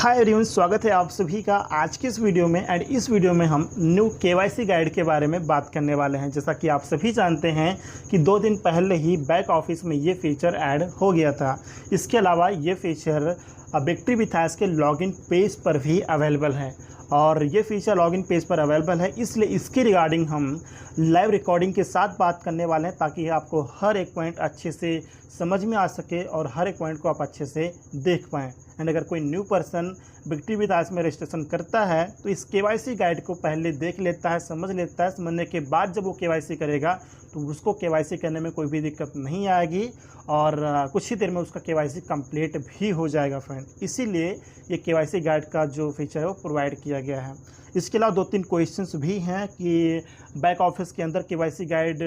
Hi everyone, स्वागत है आप सभी का आज की इस वीडियो में। एंड इस वीडियो में हम न्यू केवाईसी गाइड के बारे में बात करने वाले हैं। जैसा कि आप सभी जानते हैं कि 2 दिन पहले ही बैक ऑफिस में ये फीचर ऐड हो गया था। इसके अलावा ये फीचर बिक्ट्री विथास के लॉगिन पेज पर भी अवेलेबल है और ये फीचर लॉगिन पेज पर अवेलेबल है, इसलिए इसकी रिगार्डिंग हम लाइव रिकॉर्डिंग के साथ बात करने वाले हैं ताकि आपको हर एक पॉइंट अच्छे से समझ में आ सके और हर एक पॉइंट को आप अच्छे से देख पाएँ। एंड अगर कोई न्यू पर्सन बिक्ट्री विथास में रजिस्ट्रेशन करता है तो इस केवाईसी गाइड को पहले देख लेता है, समझ लेता है। समझने के बाद जब वो केवाईसी करेगा तो उसको केवाईसी करने में कोई भी दिक्कत नहीं आएगी और कुछ ही देर में उसका केवाईसी कंप्लीट भी हो जाएगा फ्रेंड। इसीलिए ये केवाईसी गाइड का जो फीचर है वो प्रोवाइड किया गया है। इसके अलावा 2-3 क्वेश्चंस भी हैं कि बैक ऑफिस के अंदर केवाईसी गाइड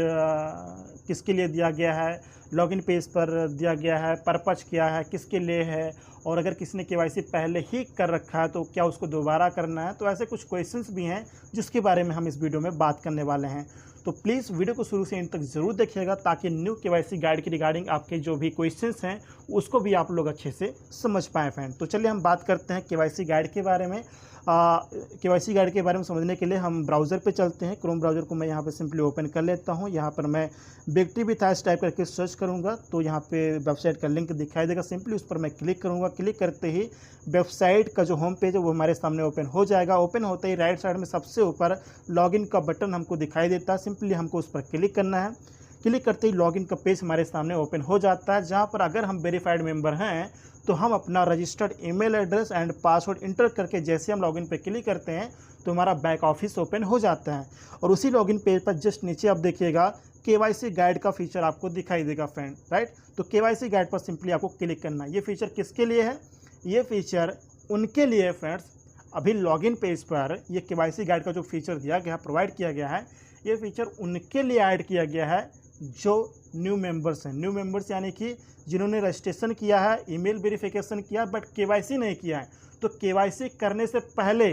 किसके लिए दिया गया है, लॉगिन पेज पर दिया गया है, पर्पज क्या है, किसके लिए है, और अगर किसी ने केवाईसी पहले ही कर रखा है तो क्या उसको दोबारा करना है। तो ऐसे कुछ क्वेश्चंस भी हैं जिसके बारे में हम इस वीडियो में बात करने वाले हैं। तो प्लीज़ वीडियो को शुरू से एंड तक ज़रूर देखिएगा ताकि न्यू केवाईसी गाइड की रिगार्डिंग आपके जो भी क्वेश्चंस हैं उसको भी आप लोग अच्छे से समझ पाएँ फ्रेंड। तो चलिए हम बात करते हैं केवाईसी गाइड के बारे में। केवाईसी गाइड के बारे में समझने के लिए हम ब्राउज़र पे चलते हैं। क्रोम ब्राउज़र को मैं यहाँ पे सिंपली ओपन कर लेता हूँ। यहाँ पर मैं बिक्ट्री विथास टाइप करके सर्च करूँगा तो यहाँ पे वेबसाइट का लिंक दिखाई देगा। सिंपली उस पर मैं क्लिक करूँगा। क्लिक करते ही वेबसाइट का जो होम पेज है वो हमारे सामने ओपन हो जाएगा। ओपन होते ही राइट साइड में सबसे ऊपर लॉगिन का बटन हमको दिखाई देता है। सिंपली हमको उस पर क्लिक करना है। क्लिक करते ही लॉगिन का पेज हमारे सामने ओपन हो जाता है, जहाँ पर अगर हम वेरीफाइड मेंबर हैं तो हम अपना registered email address and password inter करके जैसे हम लॉगिन पे क्लिक करते हैं तो हमारा बैक ऑफिस ओपन हो जाता है। और उसी लॉगिन पेज पर जस्ट नीचे आप देखिएगा केवाईसी गाइड का फीचर आपको दिखाई देगा फ्रेंड, राइट। तो केवाईसी गाइड पर सिंपली आपको क्लिक करना है। ये फीचर किसके लिए है? ये फीचर उनके लिए फ्रेंड्स, अभी लॉगिन पेज पर ये केवाईसी गाइड का जो फीचर दिया गया है, प्रोवाइड किया गया है, ये फीचर उनके लिए ऐड किया गया है जो न्यू मेंबर्स हैं। न्यू मेंबर्स यानी कि जिन्होंने रजिस्ट्रेशन किया है, ईमेल वेरिफिकेशन किया बट केवाईसी नहीं किया है। तो केवाईसी करने से पहले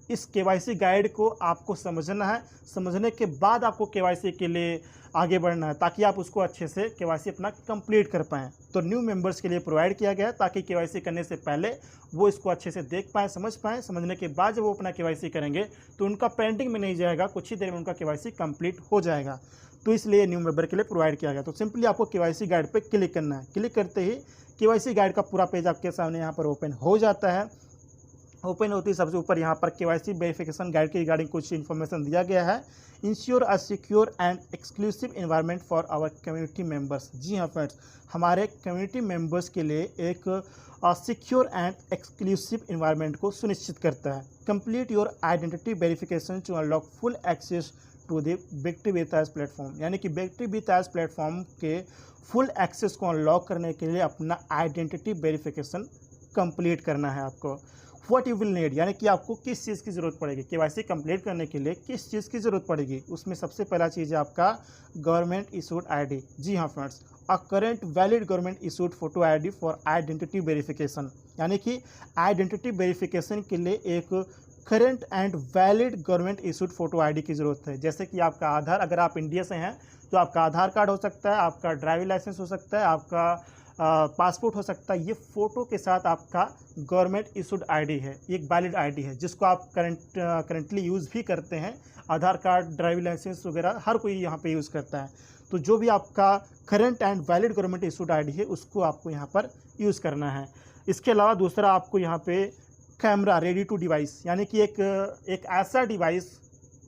इस केवाईसी गाइड को आपको समझना है। समझने के बाद आपको केवाईसी के लिए आगे बढ़ना है ताकि आप उसको अच्छे से केवाईसी अपना कंप्लीट कर पाएँ। तो न्यू मेंबर्स के लिए प्रोवाइड किया गया है ताकि केवाईसी करने से पहले वो इसको अच्छे से देख पाएँ, समझ पाएँ। समझने के बाद जब वो अपना केवाईसी करेंगे तो उनका पेंडिंग में नहीं जाएगा, कुछ ही देर में उनका केवाईसी कंप्लीट हो जाएगा। तो इसलिए न्यू मेंबर के लिए प्रोवाइड किया गया। तो सिंपली आपको केवाईसी गाइड पे क्लिक करना है। क्लिक करते ही केवाईसी गाइड का पूरा पेज आपके सामने यहाँ पर ओपन हो जाता है। ओपन होती है सबसे ऊपर यहाँ पर केवाईसी वेरिफिकेशन गाइड के रिगार्डिंग कुछ इन्फॉर्मेशन दिया गया है। Ensure a secure and exclusive environment for our community members. जी हाँ फ्रेंड्स, हमारे कम्युनिटी मेंबर्स के लिए एक सिक्योर एंड एक्सक्लूसिव एनवायरनमेंट को सुनिश्चित करता है। Complete your identity verification to unlock full access to the Victory with us platform. यानी कि बिक्ट्री विथास प्लेटफॉर्म के फुल एक्सेस को अनलॉक करने के लिए अपना आइडेंटिटी वेरिफिकेशन कंप्लीट करना है आपको। व्हाट यू विल नीड, यानी कि आपको किस चीज़ की ज़रूरत पड़ेगी केवाईसी कंप्लीट करने के लिए, किस चीज़ की ज़रूरत पड़ेगी। उसमें सबसे पहला चीज़ है आपका गवर्नमेंट इशूड आईडी। जी हाँ friends, a current valid government issued photo ID for identity verification. यानी कि आइडेंटिटी वेरिफिकेशन के लिए एक current and valid government issued photo ID की ज़रूरत है। जैसे कि आपका आधार, अगर आप इंडिया से हैं तो आपका आधार कार्ड हो सकता है, आपका ड्राइविंग लाइसेंस हो सकता है, आपका पासपोर्ट हो सकता है। ये फ़ोटो के साथ आपका गवर्नमेंट इशूड आईडी है, ये एक वैलिड आईडी है जिसको आप करंटली यूज़ भी करते हैं। आधार कार्ड, ड्राइविंग लाइसेंस वगैरह हर कोई यहाँ पे यूज़ करता है। तो जो भी आपका current and valid government issued ID है उसको आपको यहाँ पर यूज़ करना है। इसके अलावा दूसरा आपको यहाँ पे कैमरा रेडी टू डिवाइस, यानी कि एक ऐसा डिवाइस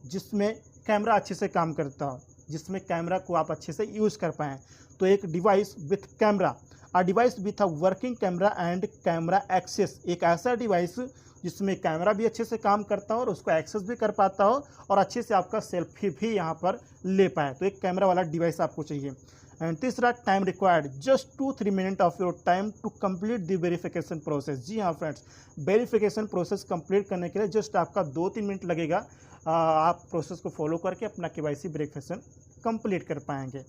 जिसमें कैमरा अच्छे से काम करता हो, जिसमें कैमरा को आप अच्छे से यूज़ कर पाएँ। तो एक device with camera, a device with a working camera and camera access. एक ऐसा डिवाइस जिसमें कैमरा भी अच्छे से काम करता हो और उसको एक्सेस भी कर पाता हो और अच्छे से आपका सेल्फी भी यहाँ पर ले पाए। तो एक कैमरा वाला डिवाइस आपको चाहिए। एंड तीसरा, time required just 2-3 minute of your time to complete the verification process. जी हाँ फ्रेंड्स, वेरिफिकेशन प्रोसेस कंप्लीट करने के लिए जस्ट आपका 2-3 मिनट लगेगा। आप प्रोसेस को फॉलो करके अपना केवाईसी वेरिफिकेशन कंप्लीट कर पाएंगे।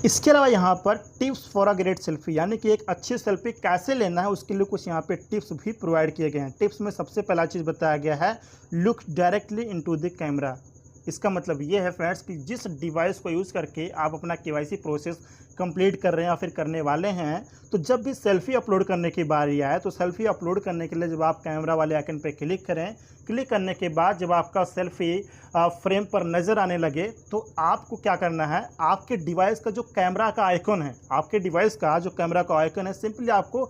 इसके अलावा यहाँ पर tips for a great selfie, यानी कि एक अच्छी सेल्फी कैसे लेना है उसके लिए कुछ यहाँ पे टिप्स भी प्रोवाइड किए गए हैं। टिप्स में सबसे पहला चीज़ बताया गया है, look directly into the camera. इसका मतलब ये है फ्रेंड्स कि जिस डिवाइस को यूज़ करके आप अपना केवाईसी प्रोसेस कंप्लीट कर रहे हैं या फिर करने वाले हैं, तो जब भी सेल्फी अपलोड करने की बारी आए तो सेल्फी अपलोड करने के लिए जब आप कैमरा वाले आइकन पे क्लिक करें, क्लिक करने के बाद जब आपका सेल्फी फ्रेम पर नज़र आने लगे तो आपको क्या करना है, आपके डिवाइस का जो कैमरा का आइकन है, आपके डिवाइस का जो कैमरा का आइकन है, सिंपली आपको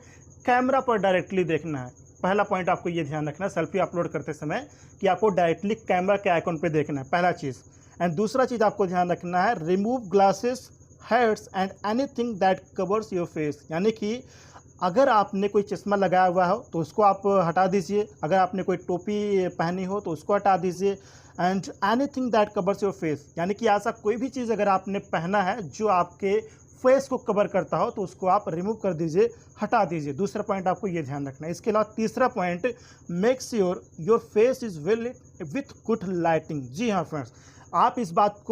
कैमरा पर डायरेक्टली देखना है। पहला पॉइंट आपको ये ध्यान रखना है सेल्फी अपलोड करते समय कि आपको डायरेक्टली कैमरा के आइकन पे देखना है, पहला चीज़। एंड दूसरा चीज़ आपको ध्यान रखना है, remove glasses, heads and anything that covers your face, यानी कि अगर आपने कोई चश्मा लगाया हुआ हो तो उसको आप हटा दीजिए, अगर आपने कोई टोपी पहनी हो तो उसको हटा दीजिए। And anything that covers your face, यानी कि ऐसा कोई भी चीज़ अगर आपने पहना है जो आपके फेस को कवर करता हो तो उसको आप रिमूव कर दीजिए, हटा दीजिए। दूसरा पॉइंट आपको ये ध्यान रखना है। इसके अलावा तीसरा point, make sure your face is well with good lighting. जी हाँ फ्रेंड्स, आप इस बात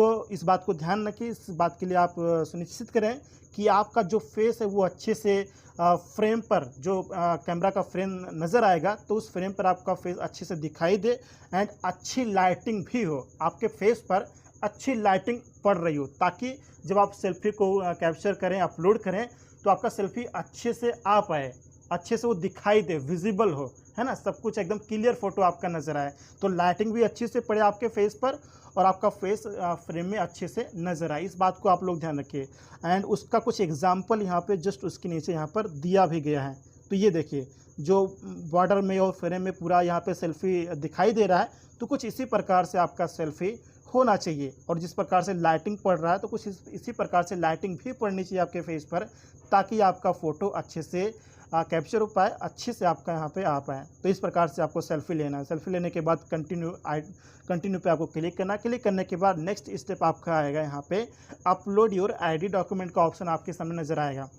को ध्यान रखिए, इस बात के लिए आप सुनिश्चित करें कि आपका जो फेस है वो अच्छे से फ्रेम पर जो कैमरा का फ्रेम नज़र आएगा तो उस फ्रेम पर आपका फेस अच्छे से दिखाई दे एंड अच्छी लाइटिंग भी हो, आपके फेस पर अच्छी लाइटिंग पड़ रही हो, ताकि जब आप सेल्फी को कैप्चर करें, अपलोड करें तो आपका सेल्फी अच्छे से आ पाए, अच्छे से वो दिखाई दे, विजिबल हो, है ना, सब कुछ एकदम क्लियर फोटो आपका नज़र आए, तो लाइटिंग भी अच्छी से पड़े आपके फेस पर और आपका फेस फ्रेम में अच्छे से नज़र आए। इस बात को आप लोग ध्यान रखिए। एंड उसका कुछ एग्जाम्पल यहाँ पे जस्ट उसके नीचे यहाँ पर दिया भी गया है। तो ये देखिए, जो बॉर्डर में और फ्रेम में पूरा यहाँ पे सेल्फी दिखाई दे रहा है, तो कुछ इसी प्रकार से आपका सेल्फी होना चाहिए। और जिस प्रकार से लाइटिंग पड़ रहा है तो कुछ इसी प्रकार से लाइटिंग भी पड़नी चाहिए आपके फेस पर, ताकि आपका फ़ोटो अच्छे से कैप्चर हो पाए, अच्छे से आपका यहाँ पे आ पाए। तो इस प्रकार से आपको सेल्फी लेना है। सेल्फी लेने के बाद कंटिन्यू पे आपको क्लिक करना है। क्लिक करने के बाद नेक्स्ट स्टेप आपका आएगा यहाँ पे अपलोड योर आईडी डॉक्यूमेंट का ऑप्शन आपके सामने नज़र आएगा।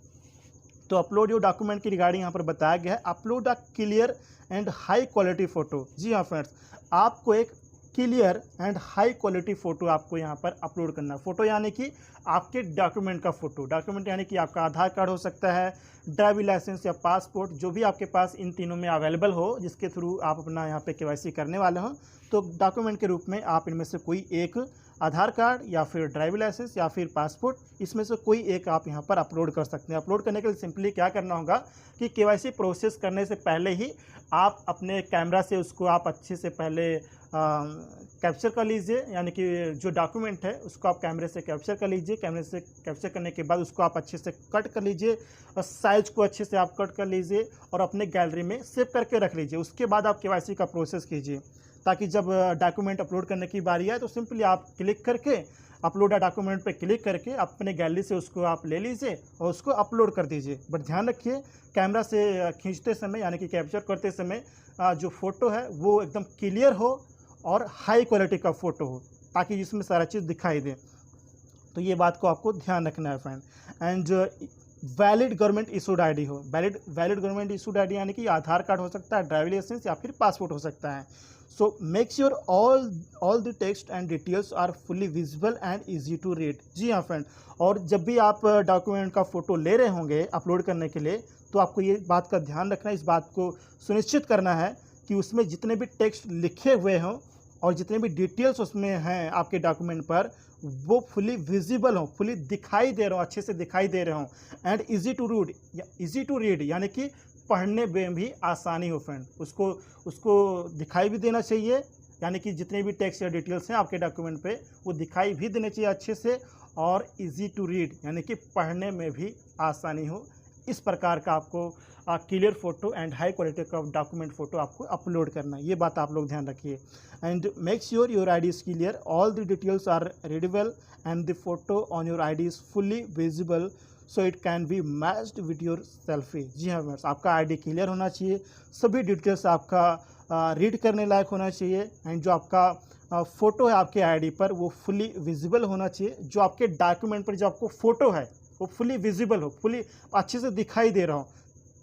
तो अपलोड योर डॉक्यूमेंट की रिगार्डिंग यहाँ पर बताया गया है, upload a clear and high quality photo. जी हाँ फ्रेंड्स, आपको एक clear and high quality photo आपको यहाँ पर अपलोड करना है। फ़ोटो यानी कि आपके डॉक्यूमेंट का फ़ोटो, डॉक्यूमेंट यानी कि आपका आधार कार्ड हो सकता है, ड्राइविंग लाइसेंस या पासपोर्ट, जो भी आपके पास इन तीनों में अवेलेबल हो, जिसके थ्रू आप अपना यहाँ पे केवाईसी करने वाले हो, तो डॉक्यूमेंट के रूप में आप इनमें से कोई एक आधार कार्ड या फिर ड्राइविंग लाइसेंस या फिर पासपोर्ट, इसमें से कोई एक आप यहाँ पर अपलोड कर सकते हैं। अपलोड करने के लिए सिंपली क्या करना होगा कि केवाईसी प्रोसेस करने से पहले ही आप अपने कैमरा से उसको आप अच्छे से पहले कैप्चर कर लीजिए, यानी कि जो डॉक्यूमेंट है उसको आप कैमरे से कैप्चर कर लीजिए। कैमरे से कैप्चर करने के बाद उसको आप अच्छे से कट कर लीजिए और साइज़ को अच्छे से आप कट कर लीजिए और अपने गैलरी में सेव करके रख लीजिए। उसके बाद आप केवाईसी का प्रोसेस कीजिए, ताकि जब डॉक्यूमेंट अपलोड करने की बारी आए तो सिंपली आप क्लिक करके अपलोड डॉक्यूमेंट पे क्लिक करके अपने गैलरी से उसको आप ले लीजिए और उसको अपलोड कर दीजिए। बट ध्यान रखिए, कैमरा से खींचते समय यानी कि कैप्चर करते समय जो फ़ोटो है वो एकदम क्लियर हो और हाई क्वालिटी का फ़ोटो हो, ताकि जिसमें सारा चीज़ दिखाई दे। तो ये बात को आपको ध्यान रखना है friend. And valid government issued ID हो, वैलिड गवर्नमेंट इशूड आईडी यानी कि आधार कार्ड हो सकता है, ड्राइविंग लाइसेंस या फिर पासपोर्ट हो सकता है। So make sure all the text and details are fully visible and easy to read. जी हाँ फ्रेंड, और जब भी आप डॉक्यूमेंट का फ़ोटो ले रहे होंगे अपलोड करने के लिए, तो आपको ये बात का ध्यान रखना है, इस बात को सुनिश्चित करना है कि उसमें जितने भी टेक्स्ट लिखे हुए हों और जितने भी डिटेल्स उसमें हैं आपके डॉक्यूमेंट पर, वो फुली विजिबल हो, फुली दिखाई दे रहे हो, अच्छे से दिखाई दे रहे हो। एंड इजी टू रीड यानी कि पढ़ने में भी आसानी हो फ्रेंड, उसको दिखाई भी देना चाहिए, यानी कि जितने भी टेक्स्ट या डिटेल्स हैं आपके डॉक्यूमेंट पे वो दिखाई भी देने चाहिए अच्छे से, और इजी टू रीड यानी कि पढ़ने में भी आसानी हो। इस प्रकार का आपको clear photo and high quality का डॉक्यूमेंट फ़ोटो आपको अपलोड करना है। ये बात आप लोग ध्यान रखिए। And make sure your ID is clear, all the details are readable and the photo on your ID is fully visible so it can be matched with your selfie. जी हाँ फ्रेंड्स, आपका आईडी क्लियर होना चाहिए, सभी details आपका read करने लायक होना चाहिए, एंड जो आपका फ़ोटो है आपके आईडी पर वो फुली विजिबल होना चाहिए। जो आपके डॉक्यूमेंट पर जो आपको फ़ोटो है वो फुली विजिबल हो, फुली अच्छे से दिखाई दे रहा हो,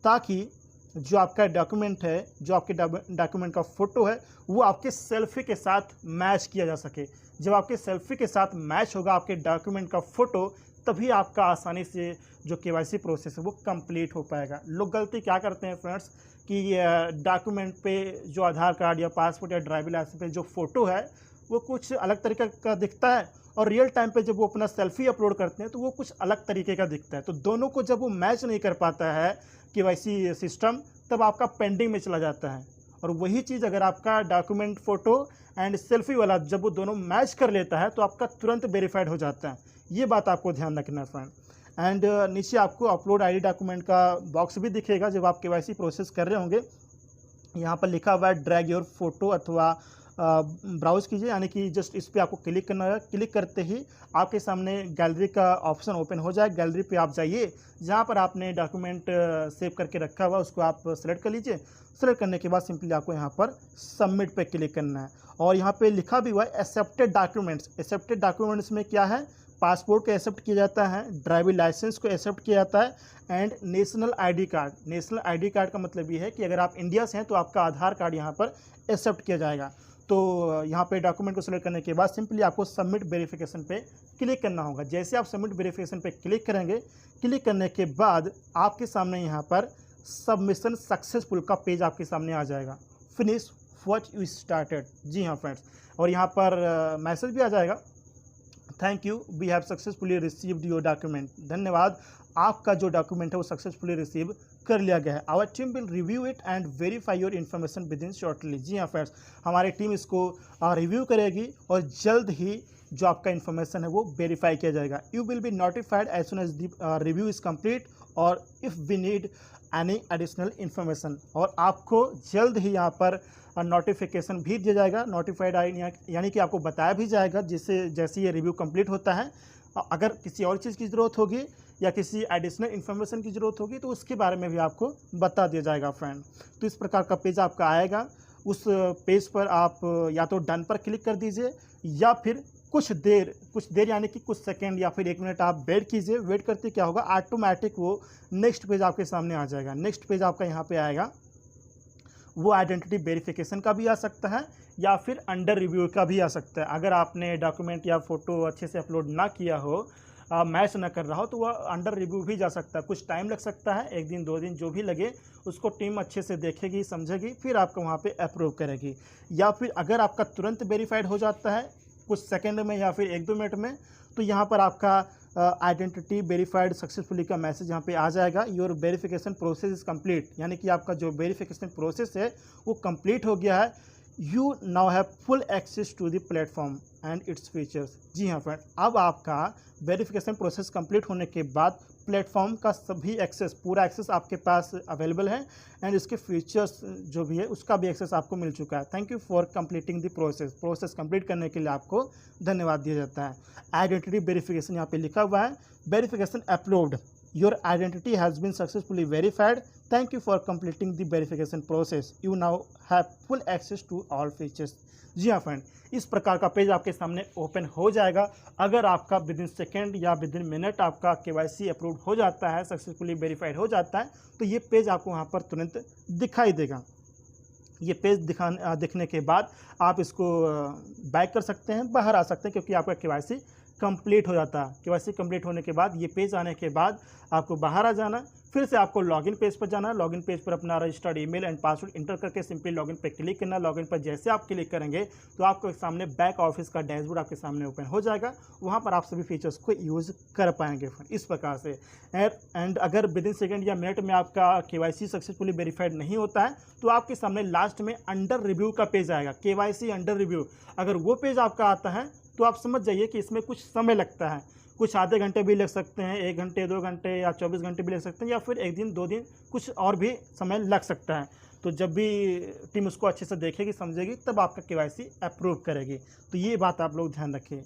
ताकि जो आपका डॉक्यूमेंट है, जो आपके डॉक्यूमेंट का फ़ोटो है, वो आपके सेल्फी के साथ मैच किया जा सके। जब आपके सेल्फी के साथ मैच होगा आपके डॉक्यूमेंट का फ़ोटो, तभी आपका आसानी से जो केवाईसी प्रोसेस है वो कंप्लीट हो पाएगा। लोग गलती क्या करते हैं फ्रेंड्स कि डॉक्यूमेंट पे जो आधार कार्ड या पासपोर्ट या ड्राइविंग लाइसेंस पे जो फ़ोटो है वो कुछ अलग तरीके का दिखता है, और रियल टाइम पे जब वो अपना सेल्फी अपलोड करते हैं तो वो कुछ अलग तरीके का दिखता है। तो दोनों को जब वो मैच नहीं कर पाता है केवाईसी सिस्टम, तब आपका पेंडिंग में चला जाता है। और वही चीज़ अगर आपका डॉक्यूमेंट, फ़ोटो एंड सेल्फी वाला जब वो दोनों मैच कर लेता है तो आपका तुरंत वेरीफाइड हो जाता है। ये बात आपको ध्यान रखना है फ्रेंड। एंड नीचे आपको अपलोड आईडी डॉक्यूमेंट का बॉक्स भी दिखेगा जब आप केवाईसी प्रोसेस कर रहे होंगे। यहाँ पर लिखा हुआ है ड्रैग योर फोटो अथवा ब्राउज़ कीजिए, यानी कि जस्ट इस पे आपको क्लिक करना है। क्लिक करते ही आपके सामने गैलरी का ऑप्शन ओपन हो जाए। गैलरी पे आप जाइए, जहाँ पर आपने डॉक्यूमेंट सेव करके रखा हुआ उसको आप सेलेक्ट कर लीजिए। सेलेक्ट करने के बाद सिंपली आपको यहाँ पर सबमिट पे क्लिक करना है। और यहाँ पे लिखा भी हुआ है एक्सेप्टेड डॉक्यूमेंट्स। एक्सेप्टेड डॉक्यूमेंट्स में क्या है, पासपोर्ट को एक्सेप्ट किया जाता है, ड्राइविंग लाइसेंस को एक्सेप्ट किया जाता है, and national ID card. National ID card का मतलब ये है कि अगर आप इंडिया से हैं तो आपका आधार कार्ड यहाँ पर एक्सेप्ट किया जाएगा। तो यहाँ पे डॉक्यूमेंट को सेलेक्ट करने के बाद सिंपली आपको सबमिट वेरिफिकेशन पे क्लिक करना होगा। जैसे आप सबमिट वेरिफिकेशन पे क्लिक करेंगे, क्लिक करने के बाद आपके सामने यहाँ पर सबमिशन सक्सेसफुल का पेज आपके सामने आ जाएगा। Finish what you started. जी हाँ फ्रेंड्स, और यहाँ पर मैसेज भी आ जाएगा, thank you we have successfully received your document. धन्यवाद, आपका जो डॉक्यूमेंट है वो सक्सेसफुली रिसीव कर लिया गया है। Our team will review it and verify your information within shortly. जी हाँ फ्रेंड्स, हमारी टीम इसको रिव्यू करेगी और जल्द ही जो आपका इन्फॉर्मेशन है वो वेरीफाई किया जाएगा। You will be notified as soon as the review is complete और if we need any additional information. और आपको जल्द ही यहाँ पर नोटिफिकेशन भी दिया जाएगा। नोटिफाइड यानी कि आपको बताया भी जाएगा जिससे जैसे ये रिव्यू कंप्लीट होता है, अगर किसी और चीज़ की ज़रूरत होगी या किसी एडिशनल इन्फॉर्मेशन की ज़रूरत होगी तो उसके बारे में भी आपको बता दिया जाएगा फ्रेंड। तो इस प्रकार का पेज आपका आएगा। उस पेज पर आप या तो डन पर क्लिक कर दीजिए या फिर कुछ देर यानी कि कुछ सेकंड या फिर 1 मिनट आप वेट कीजिए। वेट करते क्या होगा, ऑटोमेटिक वो नेक्स्ट पेज आपके सामने आ जाएगा। नेक्स्ट पेज आपका यहाँ पे आएगा, वो आइडेंटिटी वेरिफिकेशन का भी आ सकता है या फिर अंडर रिव्यू का भी आ सकता है। अगर आपने डॉक्यूमेंट या फ़ोटो अच्छे से अपलोड ना किया हो, मैच ना कर रहा हो, तो वह अंडर रिव्यू भी जा सकता है। कुछ टाइम लग सकता है, 1 दिन 2 दिन जो भी लगे, उसको टीम अच्छे से देखेगी, समझेगी, फिर आपको वहाँ पे अप्रूव करेगी। या फिर अगर आपका तुरंत वेरीफाइड हो जाता है कुछ सेकंड में या फिर 1-2 मिनट में, तो यहाँ पर आपका आइडेंटिटी वेरीफाइड सक्सेसफुली का मैसेज यहाँ पे आ जाएगा। Your verification process is complete, यानी कि आपका जो वेरिफिकेशन प्रोसेस है वो कंप्लीट हो गया है। You now have full access to the platform and its features. जी हाँ फ्रेंड, अब आपका वेरिफिकेशन प्रोसेस कंप्लीट होने के बाद प्लेटफॉर्म का सभी एक्सेस, पूरा एक्सेस आपके पास अवेलेबल है एंड इसके फीचर्स जो भी है उसका भी एक्सेस आपको मिल चुका है। Thank you for completing the process complete करने के लिए आपको धन्यवाद दिया जाता है। आइडेंटिटी वेरिफिकेशन यहाँ पे लिखा हुआ है, verification upload, your identity has been successfully verified, thank you for completing the verification process, you now have full access to all features. जी हाँ फ्रेंड, इस प्रकार का पेज आपके सामने ओपन हो जाएगा। अगर आपका विद इन सेकेंड या विद इन मिनट आपका केवाईसी अप्रूव हो जाता है, सक्सेसफुली वेरीफाइड हो जाता है, तो ये पेज आपको वहाँ पर तुरंत दिखाई देगा। ये पेज दिखने के बाद आप इसको बैक कर सकते हैं, बाहर आ सकते हैं, क्योंकि आपका केवाईसी कंप्लीट हो जाता है। केवाईसी कंप्लीट होने के बाद ये पेज आने के बाद आपको बाहर आ जाना, फिर से आपको लॉगिन पेज पर जाना। लॉगिन पेज पर अपना registered email and password inter करके सिंपली लॉगिन पे क्लिक करना। लॉगिन पर जैसे आप क्लिक करेंगे तो आपको सामने बैक ऑफिस का डैशबोर्ड आपके सामने ओपन हो जाएगा। वहाँ पर आप सभी फीचर्स को यूज़ कर पाएंगे इस प्रकार से। एंड अगर विद इन सेकेंड या मिनट में आपका केवाईसी सक्सेसफुली वेरीफाइड नहीं होता है तो आपके सामने लास्ट में अंडर रिव्यू का पेज आएगा, केवाईसी अंडर रिव्यू। अगर वो पेज आपका आता है तो आप समझ जाइए कि इसमें कुछ समय लगता है, कुछ आधे घंटे भी लग सकते हैं, 1 घंटे 2 घंटे या 24 घंटे भी लग सकते हैं, या फिर 1 दिन 2 दिन कुछ और भी समय लग सकता है। तो जब भी टीम उसको अच्छे से देखेगी, समझेगी, तब आपका केवाईसी अप्रूव करेगी। तो ये बात आप लोग ध्यान रखिए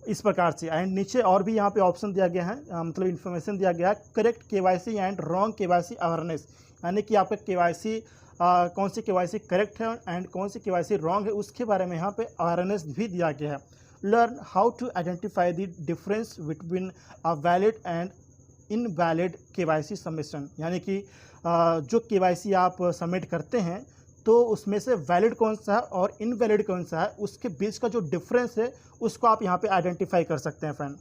इस प्रकार से। एंड नीचे और भी यहाँ पे ऑप्शन दिया गया है, मतलब इन्फॉर्मेशन दिया गया है, correct KYC and wrong KYC awareness, यानी कि आपका केवाईसी कौन सी केवाईसी करेक्ट है एंड कौन सी केवाईसी रॉन्ग है, उसके बारे में यहाँ पे अवेयरनेस भी दिया गया है। Learn how to identify the difference between a valid and invalid KYC submission, यानी कि जो केवाईसी आप सबमिट करते हैं तो उसमें से वैलिड कौन सा है और इनवैलिड कौन सा है, उसके बीच का जो डिफरेंस है उसको आप यहाँ पे आइडेंटिफाई कर सकते हैं फ्रेंड।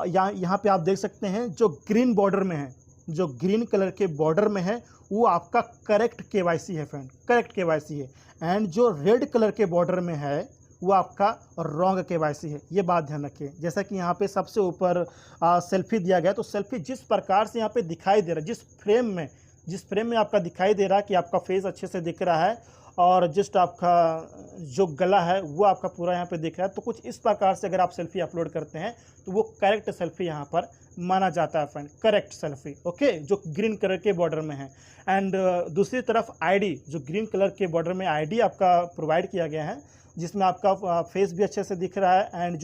यहाँ पे आप देख सकते हैं जो ग्रीन बॉर्डर में है, जो ग्रीन कलर के बॉर्डर में है वो आपका करेक्ट केवाईसी है फ्रेंड, करेक्ट केवाईसी है। एंड जो रेड कलर के बॉर्डर में है वो आपका रॉन्ग केवाईसी है, ये बात ध्यान रखिए। जैसा कि यहाँ पे सबसे ऊपर सेल्फी दिया गया, तो सेल्फी जिस प्रकार से यहाँ पे दिखाई दे रहा है, जिस फ्रेम में आपका दिखाई दे रहा है कि आपका फेस अच्छे से दिख रहा है और जस्ट आपका जो गला है वो आपका पूरा यहाँ पे दिख रहा है, तो कुछ इस प्रकार से अगर आप सेल्फी अपलोड करते हैं तो वो करेक्ट सेल्फी यहाँ पर माना जाता है फ्रेंड, करेक्ट सेल्फी, ओके, जो ग्रीन कलर के बॉर्डर में है। एंड दूसरी तरफ आईडी, जो ग्रीन कलर के बॉर्डर में आईडी आपका प्रोवाइड किया गया है, जिसमें आपका फेस भी अच्छे से दिख रहा है एंड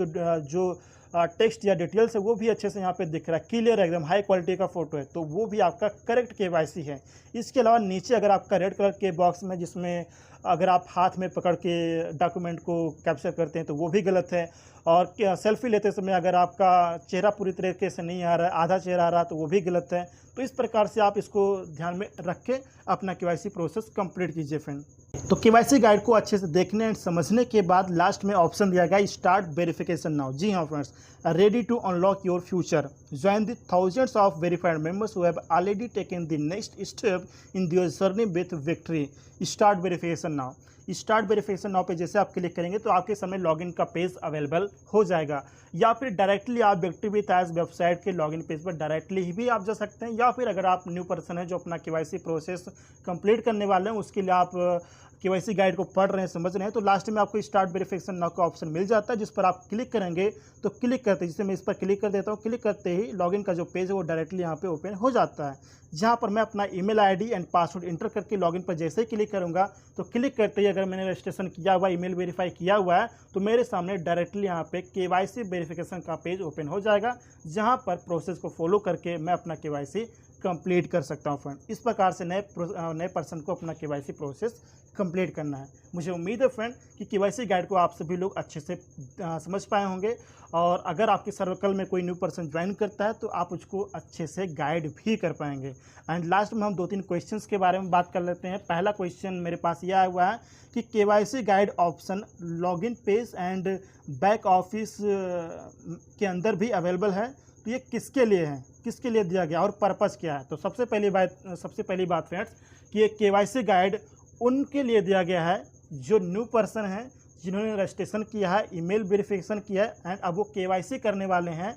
जो टेक्स्ट या डिटेल्स है वो भी अच्छे से यहाँ पे दिख रहा है, क्लियर एकदम हाई क्वालिटी का फोटो है, तो वो भी आपका करेक्ट केवाईसी है। इसके अलावा नीचे अगर आपका रेड कलर के बॉक्स में, जिसमें अगर आप हाथ में पकड़ के डॉक्यूमेंट को कैप्चर करते हैं तो वो भी गलत है। और सेल्फी लेते समय अगर आपका चेहरा पूरी तरीके से नहीं आ रहा है, आधा चेहरा आ रहा है, तो वो भी गलत है। तो इस प्रकार से आप इसको ध्यान में रख के अपना केवाईसी प्रोसेस कंप्लीट कीजिए फ्रेंड। तो केवाईसी गाइड को अच्छे से देखने एंड समझने के बाद लास्ट में ऑप्शन दिया गया स्टार्ट वेरिफिकेशन नाउ। जी हाँ friends, ready to unlock your future, join the thousands of verified members who have already taken the next step in their journey with Victory, start verification now. Start verification now पे जैसे आप click करेंगे तो आपके सामने login का page available हो जाएगा, या फिर डायरेक्टली आप विक्ट्री विथ एज वेबसाइट के लॉगिन पेज पर डायरेक्टली भी आप जा सकते हैं, या फिर अगर आप न्यू पर्सन हैं जो अपना केवाईसी प्रोसेस कंप्लीट करने वाले हैं, उसके लिए आप केवाईसी गाइड को पढ़ रहे हैं, समझ रहे हैं, तो लास्ट में आपको स्टार्ट वेरिफिकेशन नाउ का ऑप्शन मिल जाता है, जिस पर आप क्लिक करेंगे तो क्लिक करते ही, जैसे मैं इस पर क्लिक कर देता हूँ, क्लिक करते ही लॉगिन का जो पेज है वो डायरेक्टली यहाँ पे ओपन हो जाता है, जहाँ पर मैं अपना email ID and password inter करके लॉगिन पर जैसे ही क्लिक करूँगा तो क्लिक करते ही अगर मैंने रजिस्ट्रेशन किया हुआ, ईमेल वेरीफाई किया हुआ है, तो मेरे सामने डायरेक्टली यहाँ पे केवाईसी वेरिफिकेशन का पेज ओपन हो जाएगा, जहाँ पर प्रोसेस को फॉलो करके मैं अपना केवाईसी कंप्लीट कर सकता हूँ फ्रेंड। इस प्रकार से नए पर्सन को अपना केवाईसी प्रोसेस कंप्लीट करना है। मुझे उम्मीद है फ्रेंड कि केवाईसी गाइड को आप सभी लोग अच्छे से समझ पाए होंगे, और अगर आपके सर्कल में कोई न्यू पर्सन ज्वाइन करता है तो आप उसको अच्छे से गाइड भी कर पाएंगे। एंड लास्ट में हम 2-3 क्वेश्चंस के बारे में बात कर लेते हैं। पहला क्वेश्चन मेरे पास यह आया हुआ है कि KYC guide option login page and back office के अंदर भी अवेलेबल है, तो ये किसके लिए है, किसके लिए दिया गया और पर्पज़ क्या है? तो सबसे पहली बात फ्रेंड्स कि ये केवाईसी गाइड उनके लिए दिया गया है जो न्यू पर्सन हैं, जिन्होंने रजिस्ट्रेशन किया है, ईमेल वेरिफिकेशन किया है एंड अब वो केवाईसी करने वाले हैं।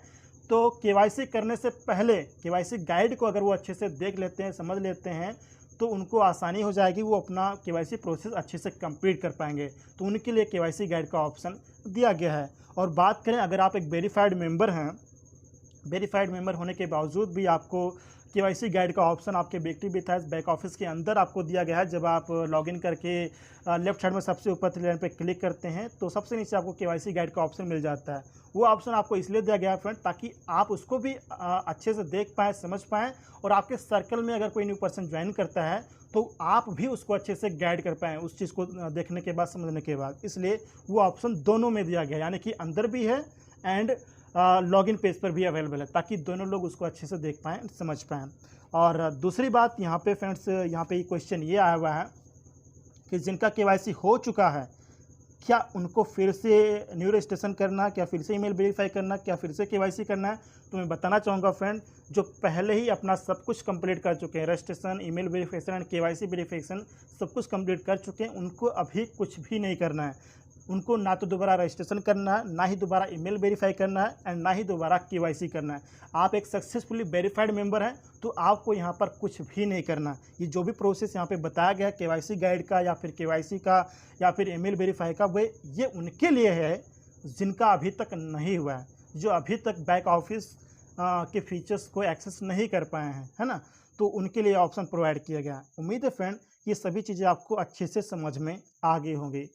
तो केवाईसी करने से पहले केवाईसी गाइड को अगर वो अच्छे से देख लेते हैं, समझ लेते हैं, तो उनको आसानी हो जाएगी, वो अपना केवाईसी प्रोसेस अच्छे से कंप्लीट कर पाएंगे। तो उनके लिए केवाईसी गाइड का ऑप्शन दिया गया है। और बात करें अगर आप एक वेरीफाइड मेंबर हैं, वेरीफाइड मेंबर होने के बावजूद भी आपको केवाईसी गाइड का ऑप्शन आपके victory with edge back office के अंदर आपको दिया गया है। जब आप लॉगिन करके लेफ्ट साइड में सबसे ऊपर 3 लाइन पे क्लिक करते हैं तो सबसे नीचे आपको केवाईसी गाइड का ऑप्शन मिल जाता है। वो ऑप्शन आपको इसलिए दिया गया है फ्रेंड ताकि आप उसको भी अच्छे से देख पाएँ, समझ पाएँ, और आपके सर्कल में अगर कोई न्यू पर्सन ज्वाइन करता है तो आप भी उसको अच्छे से गाइड कर पाएँ उस चीज़ को देखने के बाद, समझने के बाद। इसलिए वो ऑप्शन दोनों में दिया गया, यानी कि अंदर भी है एंड लॉगिन पेज पर भी अवेलेबल है, ताकि दोनों लोग उसको अच्छे से देख पाएँ, समझ पाएँ। और दूसरी बात यहाँ पे फ्रेंड्स, यहाँ पे क्वेश्चन ये आया हुआ है कि जिनका केवाईसी हो चुका है क्या उनको फिर से न्यू रजिस्ट्रेशन करना, क्या फिर से ईमेल वेरीफाई करना, क्या फिर से केवाईसी करना है? तो मैं बताना चाहूँगा फ्रेंड, जो पहले ही अपना सब कुछ कंप्लीट कर चुके हैं, registration, email verification and KYC verification सब कुछ कंप्लीट कर चुके हैं, उनको अभी कुछ भी नहीं करना है। उनको ना तो दोबारा रजिस्ट्रेशन करना है, ना ही दोबारा ईमेल वेरीफाई करना है एंड ना ही दोबारा केवाईसी करना है। आप एक सक्सेसफुली वेरीफाइड मेंबर हैं तो आपको यहाँ पर कुछ भी नहीं करना। ये जो भी प्रोसेस यहाँ पे बताया गया है केवाईसी गाइड का या फिर केवाईसी का या फिर ईमेल वेरीफाई का, ये उनके लिए है जिनका अभी तक नहीं हुआ है, जो अभी तक बैक ऑफिस के फीचर्स को एक्सेस नहीं कर पाए हैं, है ना। तो उनके लिए ऑप्शन प्रोवाइड किया गया है। उम्मीद है फ्रेंड ये सभी चीज़ें आपको अच्छे से समझ में आ गई होंगी।